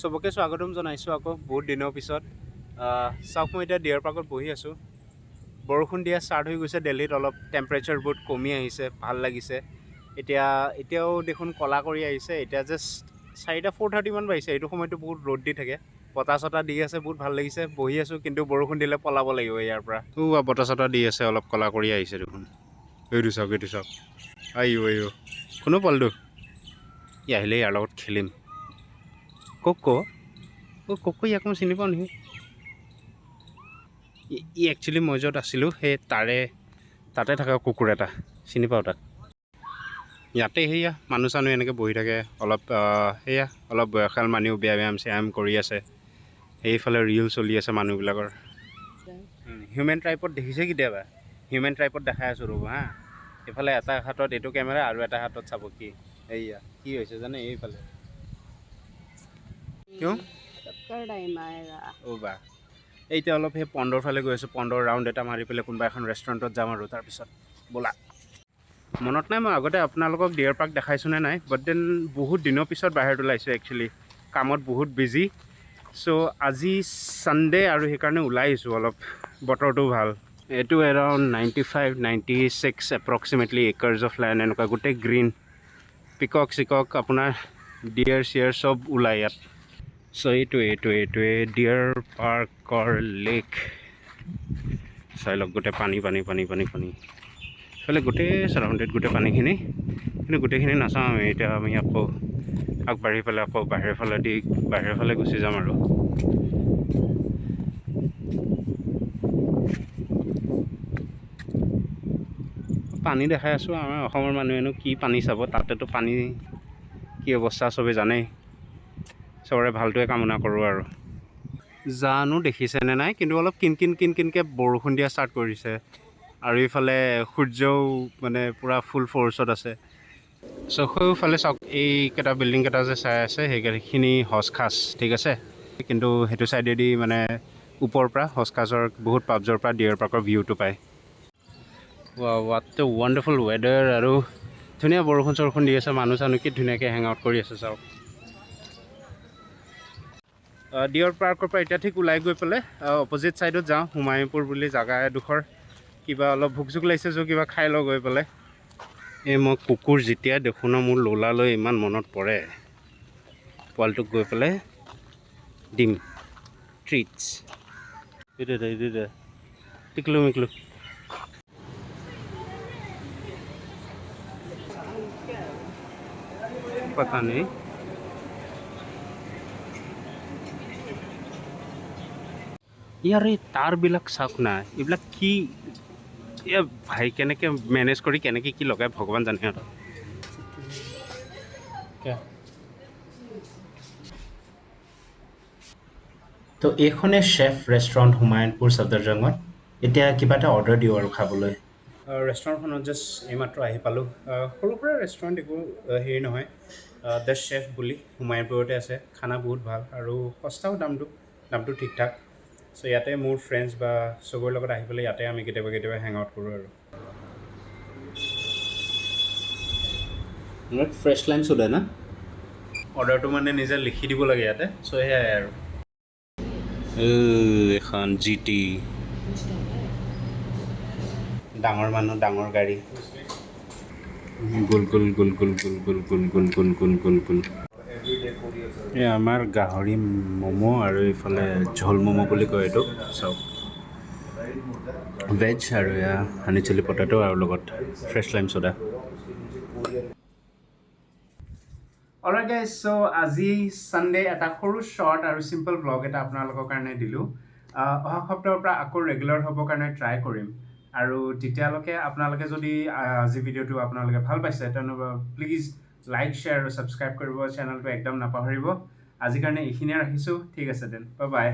সবকে স্বাগতম জনাইছোঁ আকৌ বহুত দিনৰ পিছত চাওক মই এতিয়া ডিয়াৰ পাৰ্কত বহি আছোঁ বৰষুণ দিয়া ষ্টাৰ্ট হৈ গৈছে দিল্লীত অলপ টেম্পাৰেচাৰ বহুত কমি আহিছে ভাল লাগিছে এতিয়াও দেখোন কলা কৰি আহিছে এতিয়া জাষ্ট 4:30 মান বাজিছে এইটো সময়তো বহুত ৰ'দ দি থাকে বতাহ চতাহ দি আছে বহুত ভাল লাগিছে বহি আছোঁ কিন্তু বৰষুণ দিলে পলাব লাগিব ইয়াৰ পৰা বতাহ চতাহ দি আছে অলপ কলা কৰি আহিছে দেখোন এইটো চাওক আইঅ কোনো পলটো ই আহিলে ইয়াৰ লগত খেলিম কোকো ইয়াক মই চিনি পাওঁ নেকি ই একচুৱেলি মই য'ত আছিলোঁ সেই তাতে থকা কুকুৰ এটা চিনি পাওঁ তাক ইয়াতে সেয়া মানুহ চানুহ এনেকৈ বহি থাকে অলপ সেয়া অলপ বয়সীয়াল মানুহ ব্যায়াম চ্যায়াম কৰি আছে সেইফালে ৰিল চলি আছে মানুহবিলাকৰ হিউমেন ট্ৰাইপত দেখিছে কেতিয়াবা হিউমেন ট্ৰাইপত দেখাই আছোঁ ৰ'ব হা এইফালে এটা হাতত এইটো কেমেৰা আৰু এটা হাতত চাব কি এইয়া কি হৈছে জানে এইফালে কিয় বা এতিয়া অলপ সেই পণ্ডৰ ফালে গৈ আছোঁ পণ্ডৰ ৰাউণ্ড এটা মাৰি পেলাই কোনোবা এখন ৰেষ্টুৰেণ্টত যাম আৰু তাৰপিছত ব'লা মনত নাই মই আগতে আপোনালোকক ডিয়াৰ পাৰ্ক দেখাইছোঁনে নাই বাট দেন বহুত দিনৰ পিছত বাহিৰত ওলাইছোঁ একচুৱেলি কামত বহুত বিজি চ' আজি ছানডে আৰু সেইকাৰণে ওলাই আহিছোঁ অলপ বতৰটো ভাল এইটো এৰাউণ্ড 95-96 এপ্ৰক্সিমেটলি একাৰ্ছ অফ লেণ্ড এনেকুৱা গোটেই গ্ৰীণ পিকক চিকক আপোনাৰ ডিয়াৰ চিয়াৰ চব ওলাই ইয়াত চ' এইটোৱে ডিয়াৰ পাৰ্কৰ লেক চাই লওক গোটেই পানী এইফালে গোটেই চাৰাউণ্ডেড গোটেই পানীখিনি কিন্তু গোটেইখিনি নাচাওঁ আমি আকৌ আগবাঢ়ি পেলাই আকৌ বাহিৰৰ ফালে গুচি যাম আৰু পানী দেখাই আছোঁ আমাৰ অসমৰ মানুহেনো কি পানী চাব তাতেতো পানী কি অৱস্থা চবেই জানেই চবৰে ভালটোৱে কামনা কৰোঁ আৰু জানো দেখিছেনে নাই কিন্তু অলপ কিনকিনকৈ বৰষুণ দিয়া ষ্টাৰ্ট কৰিছে আৰু এইফালে সূৰ্যও মানে পূৰা ফুল ফ'ৰ্চত আছে চ' সেইফালে চাওক এইকেইটা বিল্ডিংকেইটা যে চাই আছে সেইখিনি হজখাজ ঠিক আছে কিন্তু সেইটো চাইডেদি মানে ওপৰৰ পৰা হজখাজৰ বহুত পাবজৰ পৰা ডিয়াৰ পাৰ্কৰ ভিউটো পায় হোৱাট এ ৱাণ্ডাৰফুল ৱেডাৰ আৰু ধুনীয়া বৰষুণ দি আছে মানুহ চানুহ কি ধুনীয়াকৈ হেং আউট কৰি আছে চাওক ডিয়াৰ পাৰ্কৰ পৰা এতিয়া ঠিক ওলাই গৈ পেলাই অপজিট ছাইডত যাওঁ হুমায়ুপুৰ বুলি জেগা এডোখৰ কিবা অলপ ভোক চোক লাগিছে য'ত কিবা খাই লওঁ গৈ পেলাই এই মই কুকুৰ যেতিয়া দেখোঁ ন মোৰ লোলালৈ ইমান মনত পৰে পোৱালিটোক গৈ পেলাই দিম ট্ৰিটছ এইটো টিকলু মিকলু पता नहीं यार এই তাঁৰবিলাক চাওক না এইবিলাক কি ভাই কেনেকৈ মেনেজ কৰি কেনেকৈ কি লগাই ভগৱান জানে আৰু তো এইখনে চেফ ৰেষ্টুৰেণ্ট হুমায়ুনপুৰ সফদৰজঙত এতিয়া কিবা এটা অৰ্ডাৰ দিওঁ আৰু খাবলৈ ৰেষ্টুৰেণ্টখনত জাষ্ট এইমাত্ৰ আহি পালোঁ সৰু সুৰা ৰেষ্টুৰেণ্ট একো হেৰি নহয় দ্য চেফ বুলি হুমায়ুনপুৰতে আছে খানা বহুত ভাল আৰু সস্তাও দামটো ঠিক ঠাক চ' ইয়াতে মোৰ ফ্ৰেণ্ডছ বা চবৰে লগত আহি পেলাই ইয়াতে আমি কেতিয়াবা হেং আউট কৰোঁ আৰু ফ্ৰেছ লাইম চ'ডা না অৰ্ডাৰটো মানে নিজে লিখি দিব লাগে ইয়াতে চ' সেয়াই আৰু এখন GT ডাঙৰ মানুহ ডাঙৰ গাড়ী গুল এই আমাৰ গাহৰি ম'ম' আৰু এইফালে ঝোল ম'ম' বুলি কয় এইটো চাওক ভেজ আৰু এয়া হানি চিলি পটেটো আৰু লগত ফ্ৰেছ লাইম চ'ডা অলৰাইট গাইজ চ' আজি ছানডে এটা সৰু শ্বৰ্ট আৰু চিম্পল ব্লগ এটা আপোনালোকৰ কাৰণে দিলোঁ অহা সপ্তাহৰ পৰা আকৌ ৰেগুলাৰ হ'বৰ কাৰণে ট্ৰাই কৰিম আৰু তেতিয়ালৈকে আপোনালোকে যদি আজি ভিডিঅ'টো আপোনালোকে ভাল পাইছে তেনেহ'লে প্লিজ লাইক শ্বেয়াৰ আৰু ছাবস্ক্ৰাইব কৰিব চেনেলটো একদম নাপাহৰিব আজিৰ কাৰণে এইখিনিয়ে ৰাখিছোঁ ঠিক আছে দেন বাই